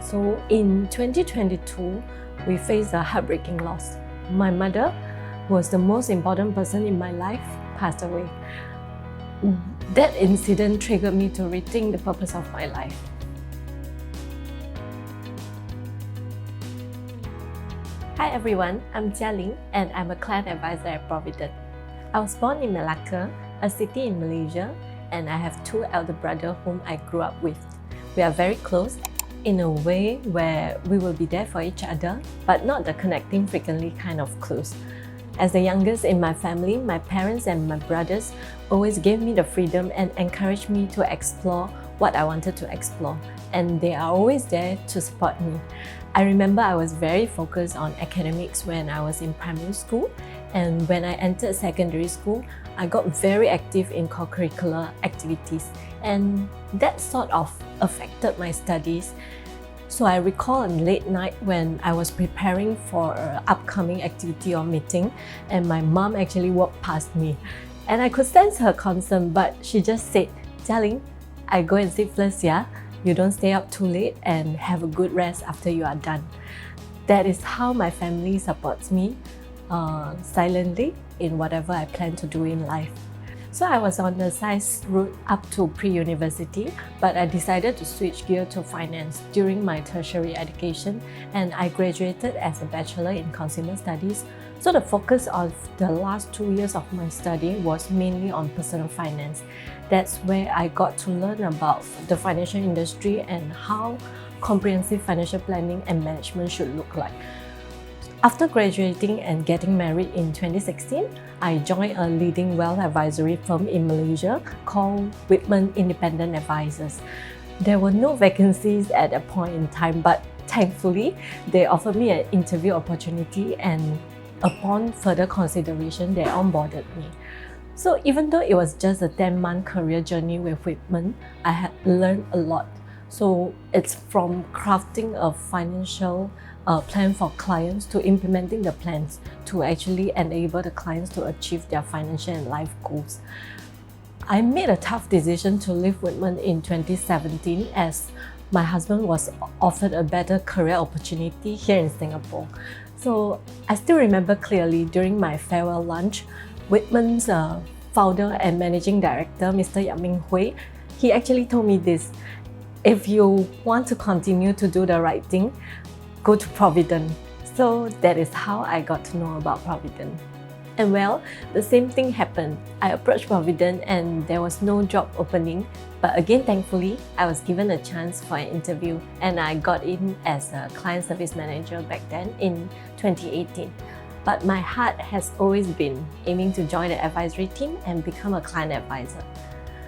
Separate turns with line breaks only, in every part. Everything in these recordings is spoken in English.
So in 2022, we faced a heartbreaking loss. My mother, who was the most important person in my life, passed away. That incident triggered me to rethink the purpose of my life. Hi everyone, I'm Jia Ling and I'm a client advisor at Providend. I was born in Malacca, a city in Malaysia, and I have two elder brothers whom I grew up with. We are very close in a way where we will be there for each other, but not the connecting frequently kind of close. As the youngest in my family, my parents and my brothers always gave me the freedom and encouraged me to explore what I wanted to explore, and they are always there to support me. I remember I was very focused on academics when I was in primary school, and when I entered secondary school, I got very active in co-curricular activities, and that sort of affected my studies. So I recall on late night when I was preparing for an upcoming activity or meeting, and my mom actually walked past me. And I could sense her concern, but she just said, "Jia Ling, I go and sleep first, yeah? You don't stay up too late and have a good rest after you are done." That is how my family supports me silently in whatever I plan to do in life. So I was on the science route up to pre-university, but I decided to switch gear to finance during my tertiary education, and I graduated as a Bachelor in Consumer Studies. So the focus of the last 2 years of my study was mainly on personal finance. That's where I got to learn about the financial industry and how comprehensive financial planning and management should look like. After graduating and getting married in 2016, I joined a leading wealth advisory firm in Malaysia called Whitman Independent Advisors. There were no vacancies at that point in time, but thankfully, they offered me an interview opportunity, and upon further consideration, they onboarded me. So even though it was just a 10-month career journey with Whitman, I had learned a lot. So it's from crafting a financial plan for clients to implementing the plans to actually enable the clients to achieve their financial and life goals. I made a tough decision to leave Whitman in 2017 as my husband was offered a better career opportunity here in Singapore. So I still remember clearly during my farewell lunch, Whitman's founder and managing director, Mr. Ming Hui, he actually told me this: if you want to continue to do the right thing, go to Providend. So that is how I got to know about Providend. And well, the same thing happened. I approached Providend and there was no job opening. But again, thankfully, I was given a chance for an interview and I got in as a client service manager back then in 2018. But my heart has always been aiming to join the advisory team and become a client advisor.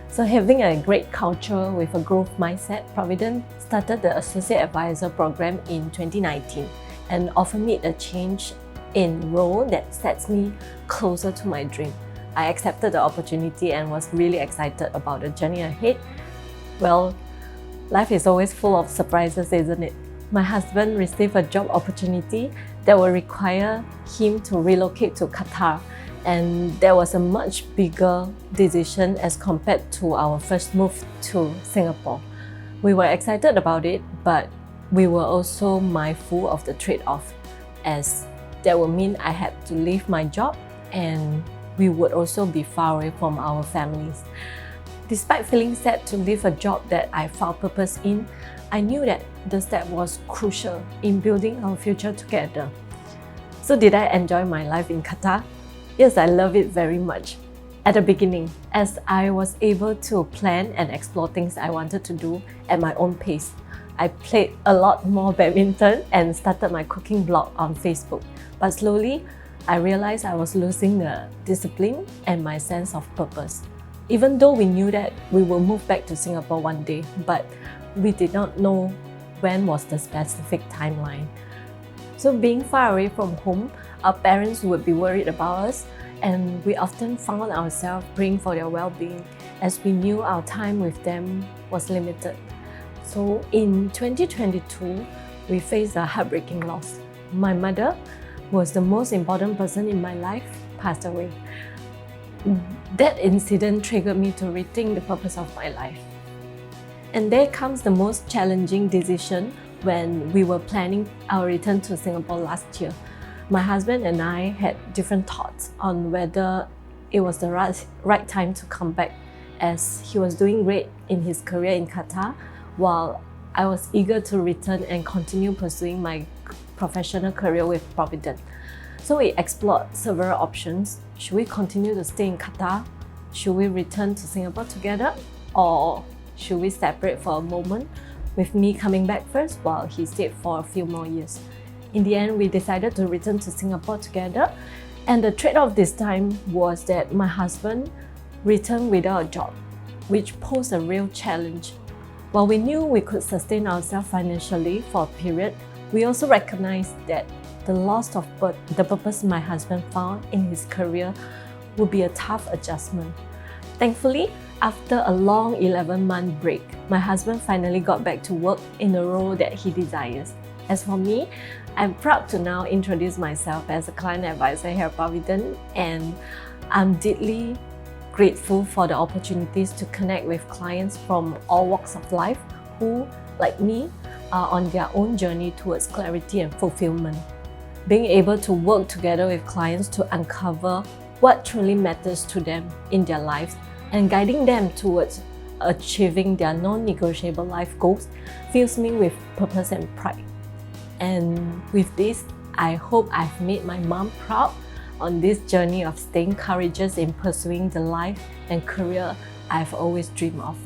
So having a great culture with a growth mindset, Providend started the Associate Advisor program in 2019 and offered me a change in role that sets me closer to my dream. I accepted the opportunity and was really excited about the journey ahead. Well, life is always full of surprises, isn't it? My husband received a job opportunity that will require him to relocate to Qatar, and that was a much bigger decision as compared to our first move to Singapore. We were excited about it, but we were also mindful of the trade-off, as that would mean I had to leave my job and we would also be far away from our families. Despite feeling sad to leave a job that I found purpose in, I knew that the step was crucial in building our future together. So did I enjoy my life in Qatar? Yes, I love it very much. At the beginning, as I was able to plan and explore things I wanted to do at my own pace, I played a lot more badminton and started my cooking blog on Facebook. But slowly, I realized I was losing the discipline and my sense of purpose. Even though we knew that we will move back to Singapore one day, but we did not know when was the specific timeline. So being far away from home, our parents would be worried about us, and we often found ourselves praying for their well-being as we knew our time with them was limited. So in 2022, we faced a heartbreaking loss. My mother, who was the most important person in my life, passed away. That incident triggered me to rethink the purpose of my life. And there comes the most challenging decision when we were planning our return to Singapore last year. My husband and I had different thoughts on whether it was the right time to come back, as he was doing great in his career in Qatar, while I was eager to return and continue pursuing my professional career with Providend. So we explored several options. Should we continue to stay in Qatar? Should we return to Singapore together? Or should we separate for a moment, with me coming back first while he stayed for a few more years? In the end, we decided to return to Singapore together, and the trade-off this time was that my husband returned without a job, which posed a real challenge. While we knew we could sustain ourselves financially for a period, we also recognized that the loss of the purpose my husband found in his career would be a tough adjustment. Thankfully, after a long 11-month break, my husband finally got back to work in the role that he desires. As for me, I'm proud to now introduce myself as a client advisor here at Providend, and I'm deeply grateful for the opportunities to connect with clients from all walks of life who, like me, are on their own journey towards clarity and fulfillment. Being able to work together with clients to uncover what truly matters to them in their lives and guiding them towards achieving their non-negotiable life goals fills me with purpose and pride. And with this, I hope I've made my mom proud on this journey of staying courageous in pursuing the life and career I've always dreamed of.